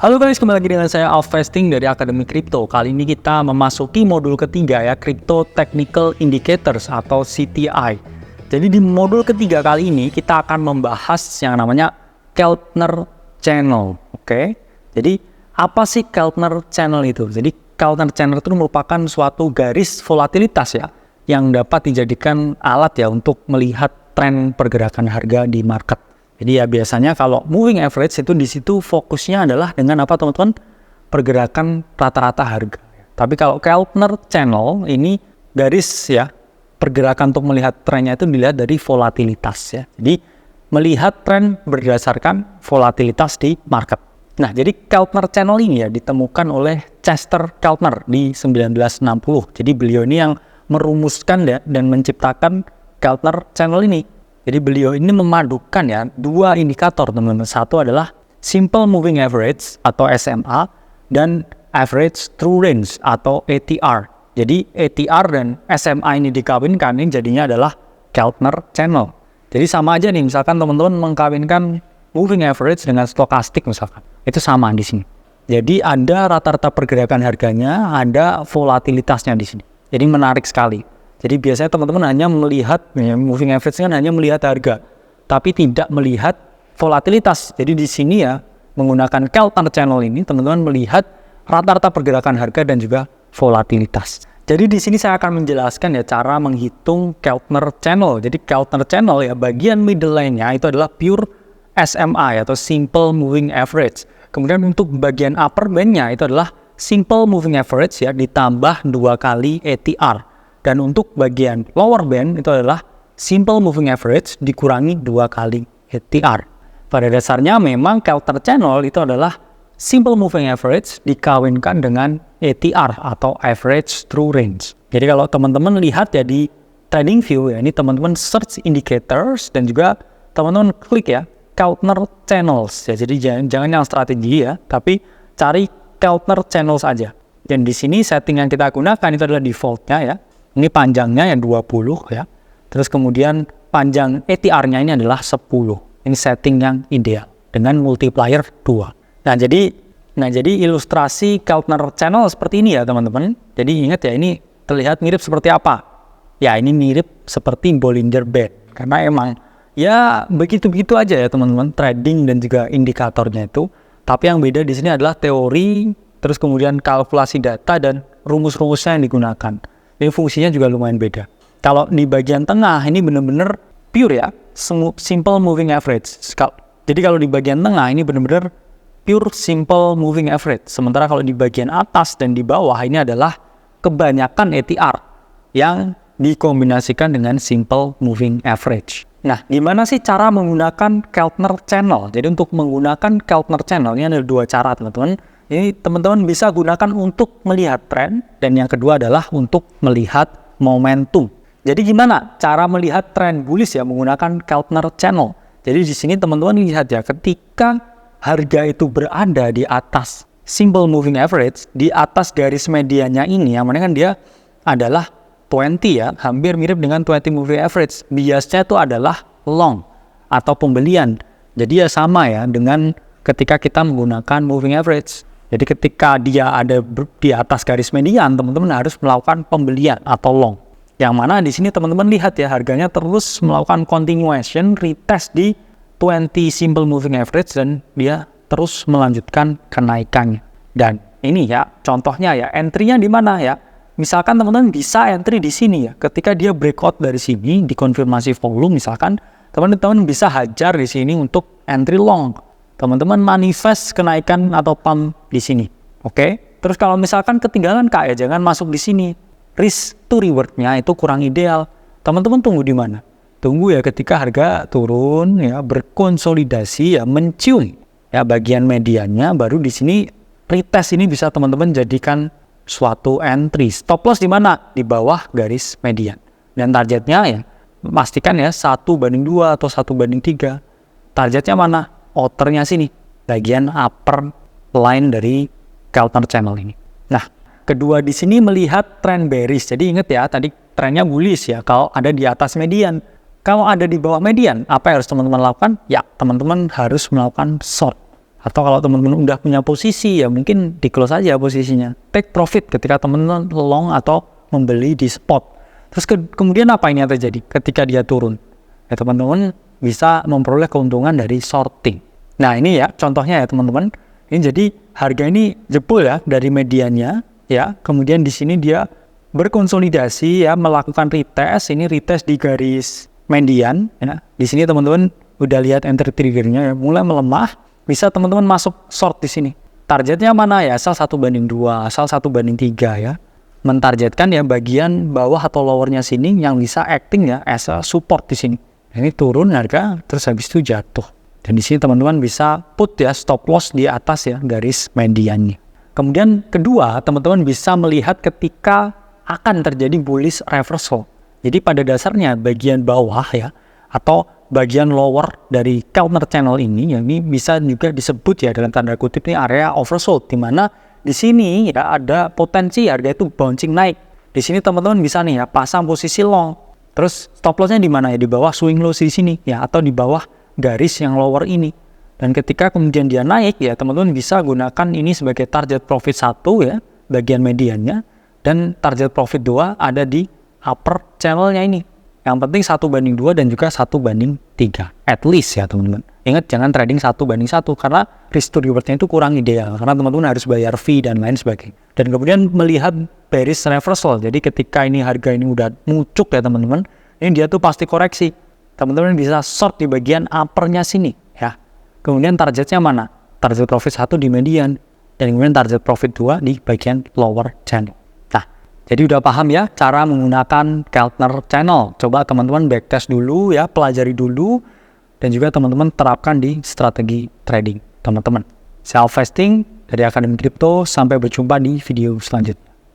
Halo guys, kembali lagi dengan saya Alvesting dari Akademi Kripto. Kali ini kita memasuki modul ketiga ya, Crypto Technical Indicators atau CTI. Jadi di modul ketiga kali ini kita akan membahas yang namanya Keltner Channel. Oke. Jadi apa sih Keltner Channel itu? Jadi Keltner Channel itu merupakan suatu garis volatilitas ya, yang dapat dijadikan alat ya untuk melihat tren pergerakan harga di market. Jadi ya biasanya kalau moving average itu di situ fokusnya adalah dengan apa teman-teman? Pergerakan rata-rata harga. Tapi kalau Keltner Channel ini garis ya, pergerakan untuk melihat trennya itu dilihat dari volatilitas ya. Jadi melihat tren berdasarkan volatilitas di market. Nah, jadi Keltner Channel ini ya ditemukan oleh Chester Keltner di 1960. Jadi beliau ini yang merumuskan ya dan menciptakan Keltner Channel ini. Jadi beliau ini memadukan ya dua indikator teman-teman. Satu adalah Simple Moving Average atau SMA dan Average True Range atau ATR. Jadi ATR dan SMA ini dikawinkan, ini jadinya adalah Keltner Channel. Jadi sama aja nih, misalkan teman-teman mengkawinkan moving average dengan stokastik misalkan. Itu sama di sini. Jadi ada rata-rata pergerakan harganya, ada volatilitasnya di sini. Jadi menarik sekali. Jadi biasanya teman-teman hanya melihat ya, moving average kan hanya melihat harga, tapi tidak melihat volatilitas. Jadi di sini ya menggunakan Keltner Channel ini teman-teman melihat rata-rata pergerakan harga dan juga volatilitas. Jadi di sini saya akan menjelaskan ya cara menghitung Keltner Channel. Jadi Keltner Channel ya bagian middle line-nya itu adalah pure SMI atau Simple Moving Average. Kemudian untuk bagian upper band-nya itu adalah Simple Moving Average ya ditambah 2 kali ATR. Dan untuk bagian lower band itu adalah Simple Moving Average dikurangi 2 kali ATR. Pada dasarnya memang Keltner Channel itu adalah Simple Moving Average dikawinkan dengan ATR atau Average True Range. Jadi kalau teman-teman lihat ya di TradingView ya, ini teman-teman search indicators dan juga teman-teman klik ya Keltner Channels ya. Jadi jangan yang strategi ya, tapi cari Keltner Channels aja. Dan di sini setting yang kita gunakan itu adalah defaultnya ya. Ini panjangnya ya 20 ya. Terus kemudian panjang ATR-nya ini adalah 10. Ini setting yang ideal dengan multiplier 2. Nah, jadi ilustrasi Keltner Channel seperti ini ya, teman-teman. Jadi ingat ya, ini terlihat mirip seperti apa? Ya, ini mirip seperti Bollinger Band. Karena emang ya begitu-begitu aja ya, teman-teman, trading dan juga indikatornya itu. Tapi yang beda di sini adalah teori, terus kemudian kalkulasi data dan rumus-rumusnya yang digunakan. Ini fungsinya juga lumayan beda. Kalau di bagian tengah ini benar-benar pure ya, simple moving average. Jadi kalau di bagian tengah ini benar-benar pure simple moving average. Sementara kalau di bagian atas dan di bawah ini adalah kebanyakan ATR yang dikombinasikan dengan simple moving average. Nah, gimana sih cara menggunakan Keltner Channel? Jadi untuk menggunakan Keltner Channel ini ada 2 cara, teman-teman. Ini teman-teman bisa gunakan untuk melihat tren dan yang kedua adalah untuk melihat momentum. Jadi gimana cara melihat tren bullish ya menggunakan Keltner Channel? Jadi di sini teman-teman lihat ya ketika harga itu berada di atas simple moving average, di atas garis medianya ini yang mana kan dia adalah 20 ya, hampir mirip dengan 20 moving average. Biasnya itu adalah long atau pembelian. Jadi ya sama ya dengan ketika kita menggunakan moving average. Jadi ketika dia ada di atas garis median, teman-teman harus melakukan pembelian atau long. Yang mana di sini teman-teman lihat ya harganya terus melakukan continuation retest di 20 simple moving average dan dia terus melanjutkan kenaikannya. Dan ini ya contohnya ya entry-nya di mana ya? Misalkan teman-teman bisa entry di sini ya. Ketika dia breakout dari sini dikonfirmasi volume misalkan, teman-teman bisa hajar di sini untuk entry long. Teman-teman manifest kenaikan atau pump di sini. Oke? Terus kalau misalkan ketinggalan Kak ya jangan masuk di sini. Risk to reward-nya itu kurang ideal. Teman-teman tunggu di mana? Tunggu ya ketika harga turun ya, berkonsolidasi ya, mencium ya bagian mediannya, baru di sini retest ini bisa teman-teman jadikan suatu entry. Stop loss di mana? Di bawah garis median. Dan targetnya ya pastikan ya 1/2 atau 1/3. Targetnya mana? Outernya sini, bagian upper line dari Keltner Channel ini. Nah, kedua di sini melihat tren bearish. Jadi ingat ya, tadi trennya bullish ya kalau ada di atas median. Kalau ada di bawah median, apa yang harus teman-teman lakukan? Ya, teman-teman harus melakukan short Atau kalau teman-teman udah punya posisi, ya mungkin di close aja posisinya. Take profit ketika teman-teman long atau membeli di spot. Terus kemudian apa ini yang terjadi ketika dia turun? Ya teman-teman bisa memperoleh keuntungan dari shorting. Nah ini ya contohnya ya teman-teman. Ini jadi harga ini jebol ya dari mediannya ya. Kemudian di sini dia berkonsolidasi ya, melakukan retest. Ini retest di garis median ya. Di sini teman-teman udah lihat entry triggernya ya, mulai melemah. Bisa teman-teman masuk short di sini. Targetnya mana ya? Asal 1/2, asal 1/3 ya. Mentargetkan ya bagian bawah atau lowernya sini yang bisa acting ya as a support di sini. Ini turun harga terus habis itu jatuh. Dan di sini teman-teman bisa put ya stop loss di atas ya garis mediannya. Kemudian kedua, teman-teman bisa melihat ketika akan terjadi bullish reversal. Jadi pada dasarnya bagian bawah ya atau bagian lower dari counter channel ini, ya, ini bisa juga disebut ya dalam tanda kutip ini area oversold, di mana di sini ya ada potensi harga itu bouncing naik. Di sini teman-teman bisa nih ya pasang posisi long. Terus stop lossnya di mana ya? Di bawah swing low di sini ya, atau di bawah garis yang lower ini. Dan ketika kemudian dia naik ya teman-teman bisa gunakan ini sebagai target profit 1 ya, bagian mediannya, dan target profit 2 ada di upper channelnya ini. Yang penting 1/2 dan juga 1/3 at least ya teman-teman. Ingat jangan trading 1/1 karena risk to rewardnya itu kurang ideal karena teman-teman harus bayar fee dan lain sebagainya. Dan kemudian melihat bearish reversal. Jadi ketika ini harga ini udah muncul ya teman-teman, ini dia tuh pasti koreksi. Teman-teman bisa short di bagian uppernya sini ya. Kemudian targetnya mana? Target profit 1 di median dan kemudian target profit 2 di bagian lower channel. Jadi udah paham ya cara menggunakan Keltner Channel. Coba teman-teman backtest dulu ya, pelajari dulu. Dan juga teman-teman terapkan di strategi trading teman-teman. Self-vesting dari Akademi Kripto, sampai berjumpa di video selanjutnya.